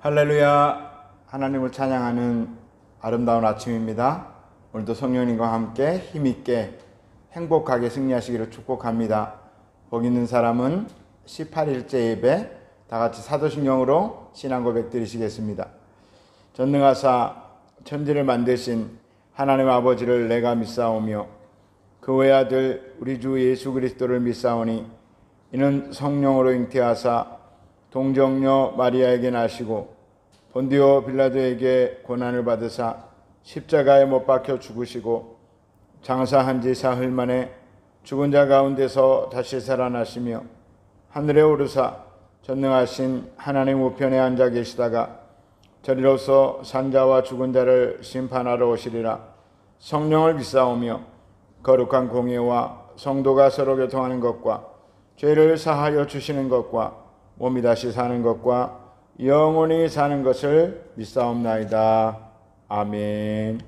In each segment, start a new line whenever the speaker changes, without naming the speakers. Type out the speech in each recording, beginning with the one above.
할렐루야. 하나님을 찬양하는 아름다운 아침입니다. 오늘도 성령님과 함께 힘있게 행복하게 승리하시기를 축복합니다. 복 있는 사람은 18일째 예배 다같이 사도신경으로 신앙 고백 드리시겠습니다. 전능하사 천지를 만드신 하나님 아버지를 내가 믿사오며 그 외아들 우리 주 예수 그리스도를 믿사오니 이는 성령으로 잉태하사 동정녀 마리아에게 나시고 본디오 빌라도에게 고난을 받으사 십자가에 못 박혀 죽으시고 장사한 지 사흘 만에 죽은 자 가운데서 다시 살아나시며 하늘에 오르사 전능하신 하나님 우편에 앉아 계시다가 저리로서 산자와 죽은 자를 심판하러 오시리라. 성령을 믿사오며 거룩한 공예와 성도가 서로 교통하는 것과 죄를 사하여 주시는 것과 몸이 다시 사는 것과 영원히 사는 것을 믿사옵나이다. 아멘.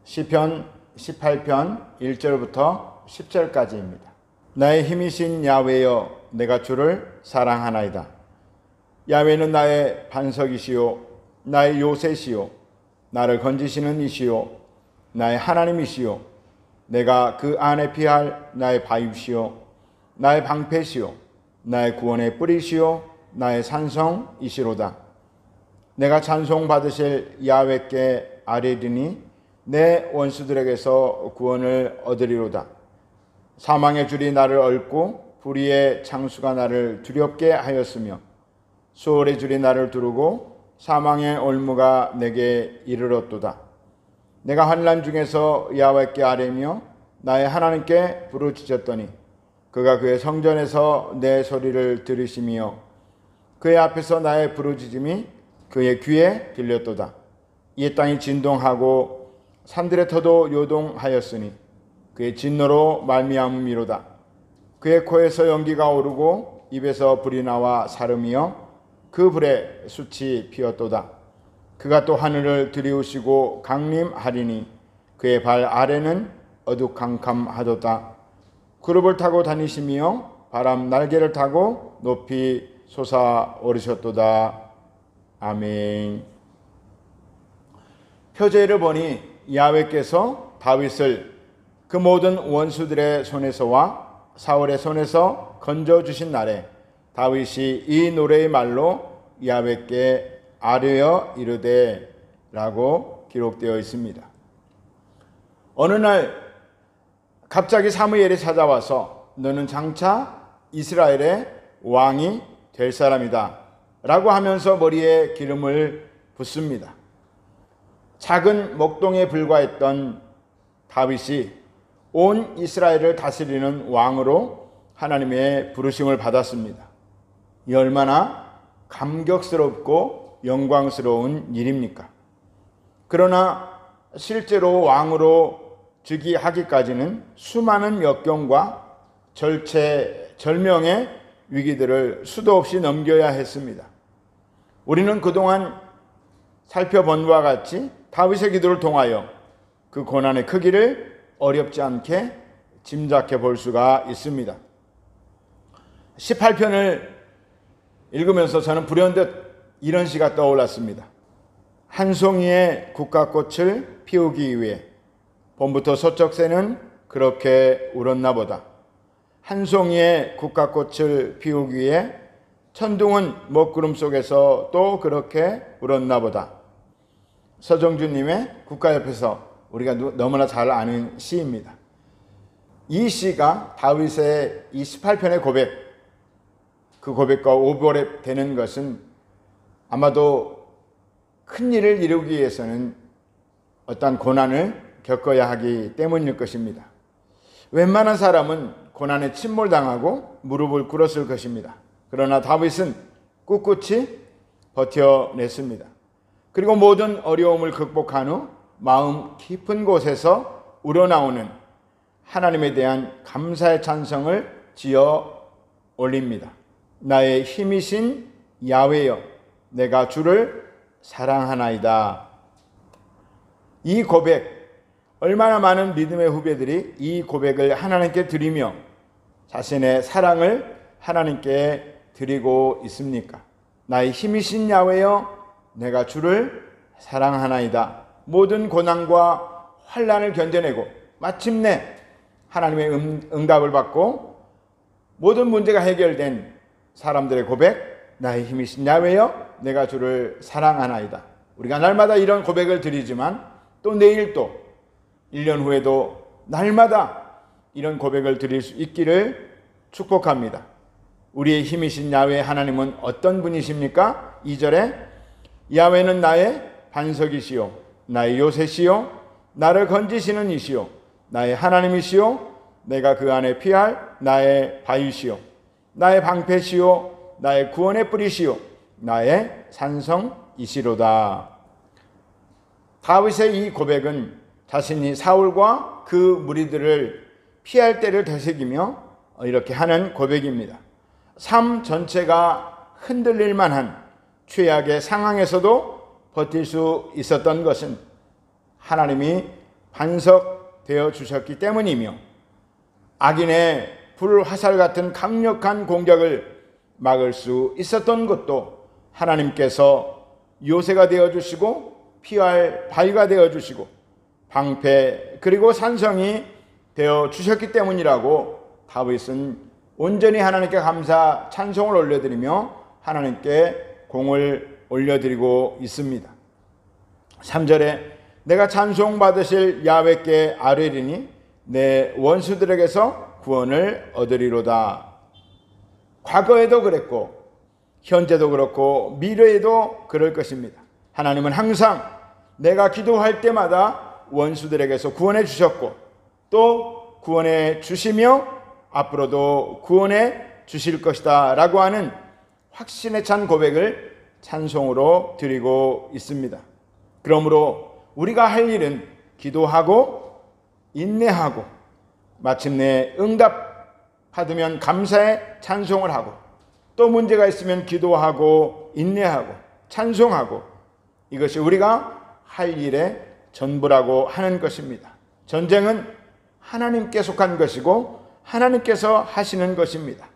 시편 18편 1절부터 10절까지입니다. 나의 힘이신 야훼여 내가 주를 사랑하나이다. 야훼는 나의 반석이시요 나의 요새시요 나를 건지시는 이시요 나의 하나님이시요 내가 그 안에 피할 나의 바위시요 나의 방패시요 나의 구원의 뿌리시요 나의 산성이시로다. 내가 찬송 받으실 야훼께 아뢰리니 내 원수들에게서 구원을 얻으리로다. 사망의 줄이 나를 얽고 불의의 창수가 나를 두렵게 하였으며 수월의 줄이 나를 두르고 사망의 올무가 내게 이르렀도다. 내가 환난 중에서 야훼께 아뢰며 나의 하나님께 부르짖었더니 그가 그의 성전에서 내 소리를 들으시며 그의 앞에서 나의 부르짖음이 그의 귀에 들렸도다. 이 땅이 진동하고 산들의 터도 요동하였으니 그의 진노로 말미암음이로다. 그의 코에서 연기가 오르고 입에서 불이 나와 사름이여 그 불에 숯이 피었도다. 그가 또 하늘을 들이우시고 강림하리니 그의 발 아래는 어두캄캄하도다. 그룹을 타고 다니시며 바람 날개를 타고 높이 솟아오르셨도다. 아멘. 표제를 보니 야훼께서 다윗을 그 모든 원수들의 손에서와 사울의 손에서 건져주신 날에 다윗이 이 노래의 말로 야훼께 아뢰어 이르되 라고 기록되어 있습니다. 어느 날 갑자기 사무엘이 찾아와서 너는 장차 이스라엘의 왕이 될 사람이다 라고 하면서 머리에 기름을 붓습니다. 작은 목동에 불과했던 다윗이 온 이스라엘을 다스리는 왕으로 하나님의 부르심을 받았습니다. 이 얼마나 감격스럽고 영광스러운 일입니까? 그러나 실제로 왕으로 즉위하기까지는 수많은 역경과 절체절명의 위기들을 수도 없이 넘겨야 했습니다. 우리는 그동안 살펴본 바와 같이 다윗의 기도를 통하여 그 고난의 크기를 어렵지 않게 짐작해 볼 수가 있습니다. 18편을 읽으면서 저는 불현듯 이런 시가 떠올랐습니다. 한 송이의 국화꽃을 피우기 위해 봄부터 서쪽새는 그렇게 울었나 보다. 한 송이의 국화꽃을 피우기 위해 천둥은 먹구름 속에서 또 그렇게 울었나 보다. 서정주님의 국가옆에서 우리가 너무나 잘 아는 시입니다. 이 시가 다윗의 이 18편의 고백, 그 고백과 오버랩되는 것은 아마도 큰 일을 이루기 위해서는 어떤 고난을 겪어야 하기 때문일 것입니다. 웬만한 사람은 고난에 침몰당하고 무릎을 꿇었을 것입니다. 그러나 다윗은 꿋꿋이 버텨냈습니다. 그리고 모든 어려움을 극복한 후 마음 깊은 곳에서 우러나오는 하나님에 대한 감사의 찬성을 지어 올립니다. 나의 힘이신 야훼여 내가 주를 사랑하나이다. 이 고백, 얼마나 많은 믿음의 후배들이 이 고백을 하나님께 드리며 자신의 사랑을 하나님께 드리고 있습니까? 나의 힘이신 야훼여 내가 주를 사랑하나이다. 모든 고난과 환난을 견뎌내고 마침내 하나님의 응답을 받고 모든 문제가 해결된 사람들의 고백, 나의 힘이신 야훼여 내가 주를 사랑하나이다. 우리가 날마다 이런 고백을 드리지만 또 내일 또 1년 후에도 날마다 이런 고백을 드릴 수 있기를 축복합니다. 우리의 힘이신 야훼 하나님은 어떤 분이십니까? 2절에 야훼는 나의 반석이시요 나의 요새시요 나를 건지시는 이시요 나의 하나님이시요 내가 그 안에 피할 나의 바위시요 나의 방패시요 나의 구원의 뿌리시요 나의 산성이시로다. 다윗의 이 고백은 자신이 사울과 그 무리들을 피할 때를 되새기며 이렇게 하는 고백입니다. 삶 전체가 흔들릴 만한 최악의 상황에서도 버틸 수 있었던 것은 하나님이 반석되어 주셨기 때문이며 악인의 불화살 같은 강력한 공격을 막을 수 있었던 것도 하나님께서 요새가 되어주시고 피할 바위가 되어주시고 방패 그리고 산성이 되어주셨기 때문이라고 다윗은 온전히 하나님께 감사 찬송을 올려드리며 하나님께 공을 올려드리고 있습니다. 3절에 내가 찬송받으실 야훼께 아뢰리니 내 원수들에게서 구원을 얻으리로다. 과거에도 그랬고 현재도 그렇고 미래에도 그럴 것입니다. 하나님은 항상 내가 기도할 때마다 원수들에게서 구원해 주셨고 또 구원해 주시며 앞으로도 구원해 주실 것이다 라고 하는 확신에 찬 고백을 찬송으로 드리고 있습니다. 그러므로 우리가 할 일은 기도하고 인내하고 마침내 응답 받으면 감사의 찬송을 하고 또 문제가 있으면 기도하고 인내하고 찬송하고 이것이 우리가 할 일의 전부라고 하는 것입니다. 전쟁은 하나님께 속한 것이고 하나님께서 하시는 것입니다.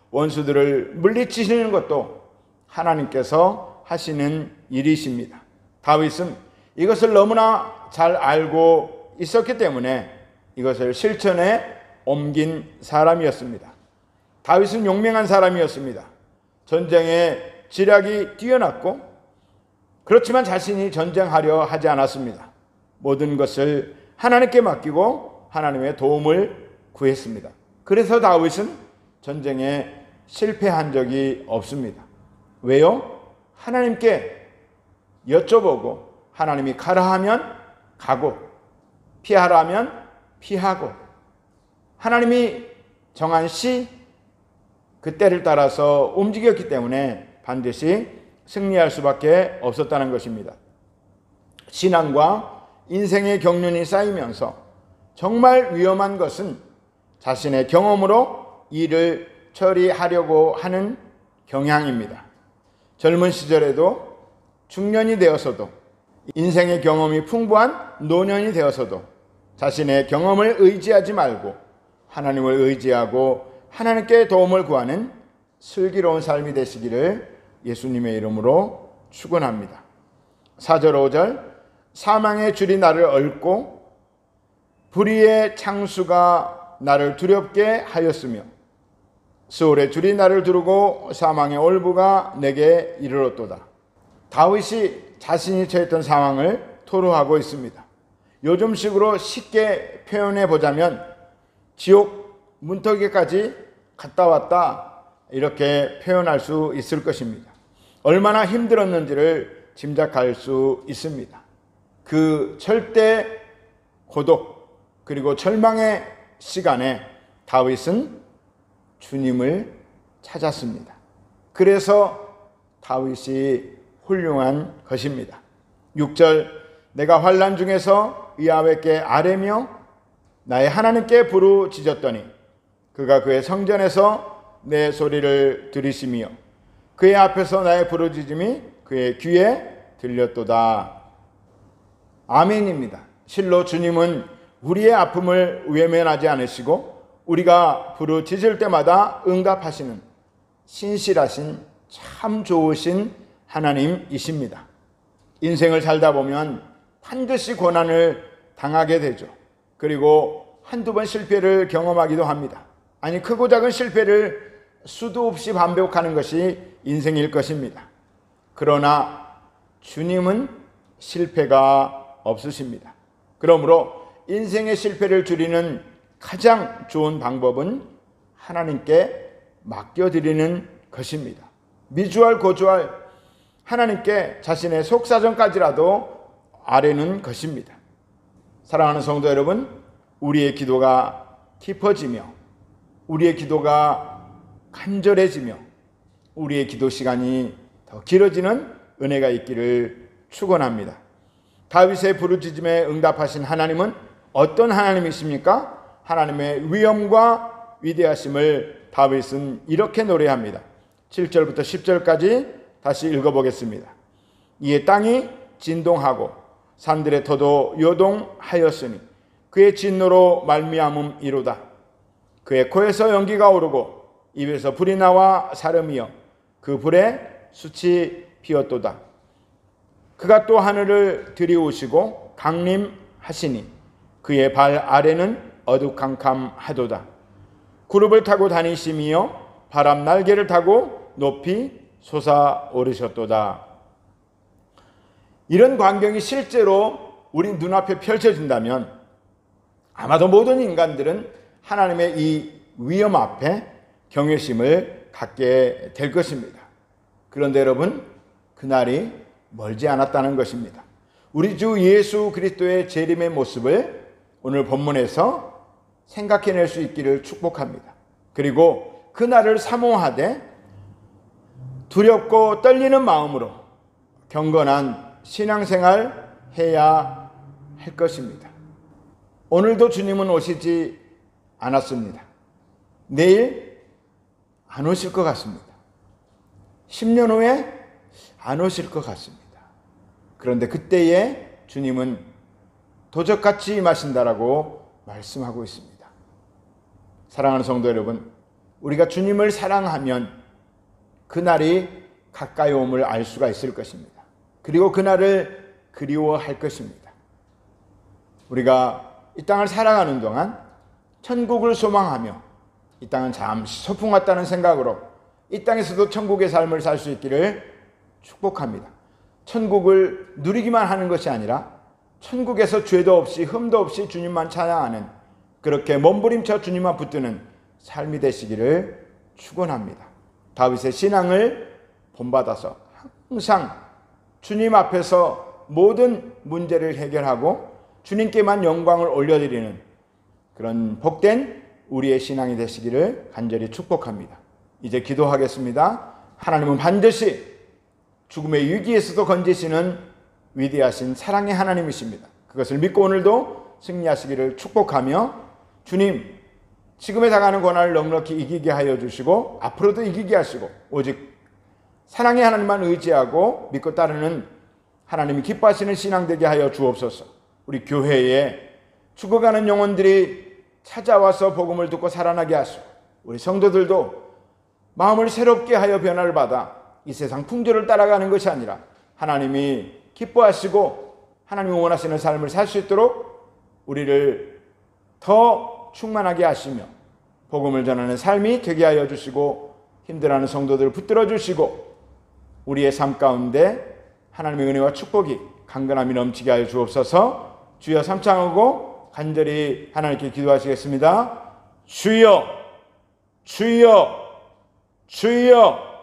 원수들을 물리치시는 것도 하나님께서 하시는 일이십니다. 다윗은 이것을 너무나 잘 알고 있었기 때문에 이것을 실천에 옮긴 사람이었습니다. 다윗은 용맹한 사람이었습니다. 전쟁에 지략이 뛰어났고 그렇지만 자신이 전쟁하려 하지 않았습니다. 모든 것을 하나님께 맡기고 하나님의 도움을 구했습니다. 그래서 다윗은 전쟁에 실패한 적이 없습니다. 왜요? 하나님께 여쭤보고 하나님이 가라 하면 가고 피하라 하면 피하고 하나님이 정한 시 그 때를 따라서 움직였기 때문에 반드시 승리할 수밖에 없었다는 것입니다. 신앙과 인생의 경륜이 쌓이면서 정말 위험한 것은 자신의 경험으로 일을 처리하려고 하는 경향입니다. 젊은 시절에도 중년이 되어서도 인생의 경험이 풍부한 노년이 되어서도 자신의 경험을 의지하지 말고 하나님을 의지하고 하나님께 도움을 구하는 슬기로운 삶이 되시기를 예수님의 이름으로 축원합니다. 4절 5절 사망의 줄이 나를 얽고 불의의 창수가 나를 두렵게 하였으며 수월의 줄이 나를 두르고 사망의 올부가 내게 이르렀도다. 다윗이 자신이 처했던 상황을 토로하고 있습니다. 요즘식으로 쉽게 표현해 보자면 지옥 문턱에까지 갔다 왔다 이렇게 표현할 수 있을 것입니다. 얼마나 힘들었는지를 짐작할 수 있습니다. 그 절대 고독 그리고 절망의 시간에 다윗은 주님을 찾았습니다. 그래서 다윗이 훌륭한 것입니다. 6절 내가 환난 중에서 야훼께 아뢰며 나의 하나님께 부르짖었더니 그가 그의 성전에서 내 소리를 들으시며 그의 앞에서 나의 부르짖음이 그의 귀에 들렸도다. 아멘입니다. 실로 주님은 우리의 아픔을 외면하지 않으시고 우리가 부르짖을 때마다 응답하시는 신실하신 참 좋으신 하나님이십니다. 인생을 살다 보면 반드시 고난을 당하게 되죠. 그리고 한두 번 실패를 경험하기도 합니다. 아니, 크고 작은 실패를 수도 없이 반복하는 것이 인생일 것입니다. 그러나 주님은 실패가 없으십니다. 그러므로 인생의 실패를 줄이는 가장 좋은 방법은 하나님께 맡겨드리는 것입니다. 미주알 고주알 하나님께 자신의 속사정까지라도 아뢰는 것입니다. 사랑하는 성도 여러분, 우리의 기도가 깊어지며 우리의 기도가 간절해지며 우리의 기도 시간이 더 길어지는 은혜가 있기를 축원합니다. 다윗의 부르짖음에 응답하신 하나님은 어떤 하나님이십니까? 하나님의 위엄과 위대하심을 다윗은 이렇게 노래합니다. 7절부터 10절까지 다시 읽어보겠습니다. 이에 땅이 진동하고 산들의 터도 요동하였으니 그의 진노로 말미암음이로다. 그의 코에서 연기가 오르고 입에서 불이 나와 사름이여 그 불에 숯이 피었도다. 그가 또 하늘을 들이우시고 강림하시니 그의 발 아래는 어두캄캄하도다. 구름을 타고 다니시며 바람 날개를 타고 높이 솟아오르셨도다. 이런 광경이 실제로 우리 눈앞에 펼쳐진다면 아마도 모든 인간들은 하나님의 이 위엄 앞에 경외심을 갖게 될 것입니다. 그런데 여러분, 그날이 멀지 않았다는 것입니다. 우리 주 예수 그리스도의 재림의 모습을 오늘 본문에서 생각해낼 수 있기를 축복합니다. 그리고 그날을 사모하되 두렵고 떨리는 마음으로 경건한 신앙생활 해야 할 것입니다. 오늘도 주님은 오시지 않았습니다. 내일 안 오실 것 같습니다. 10년 후에 안 오실 것 같습니다. 그런데 그때에 주님은 도적같이 임하신다라고 말씀하고 있습니다. 사랑하는 성도 여러분, 우리가 주님을 사랑하면 그날이 가까이 옴을 알 수가 있을 것입니다. 그리고 그날을 그리워할 것입니다. 우리가 이 땅을 살아가는 동안 천국을 소망하며 이 땅은 잠시 소풍 왔다는 생각으로 이 땅에서도 천국의 삶을 살 수 있기를 축복합니다. 천국을 누리기만 하는 것이 아니라 천국에서 죄도 없이 흠도 없이 주님만 찬양하는, 그렇게 몸부림쳐 주님만 붙드는 삶이 되시기를 축원합니다. 다윗의 신앙을 본받아서 항상 주님 앞에서 모든 문제를 해결하고 주님께만 영광을 올려드리는 그런 복된 우리의 신앙이 되시기를 간절히 축복합니다. 이제 기도하겠습니다. 하나님은 반드시 죽음의 위기에서도 건지시는 위대하신 사랑의 하나님이십니다. 그것을 믿고 오늘도 승리하시기를 축복하며, 주님, 지금에 당하는 고난을 넉넉히 이기게 하여 주시고 앞으로도 이기게 하시고 오직 사랑의 하나님만 의지하고 믿고 따르는 하나님이 기뻐하시는 신앙 되게 하여 주옵소서. 우리 교회에 죽어가는 영혼들이 찾아와서 복음을 듣고 살아나게 하시고 우리 성도들도 마음을 새롭게 하여 변화를 받아 이 세상 풍조를 따라가는 것이 아니라 하나님이 기뻐하시고 하나님이 원하시는 삶을 살 수 있도록 우리를 더 충만하게 하시며 복음을 전하는 삶이 되게 하여 주시고 힘들어하는 성도들을 붙들어 주시고 우리의 삶 가운데 하나님의 은혜와 축복이 강건함이 넘치게 하여 주옵소서. 주여 삼창하고 간절히 하나님께 기도하시겠습니다. 주여, 주여, 주여.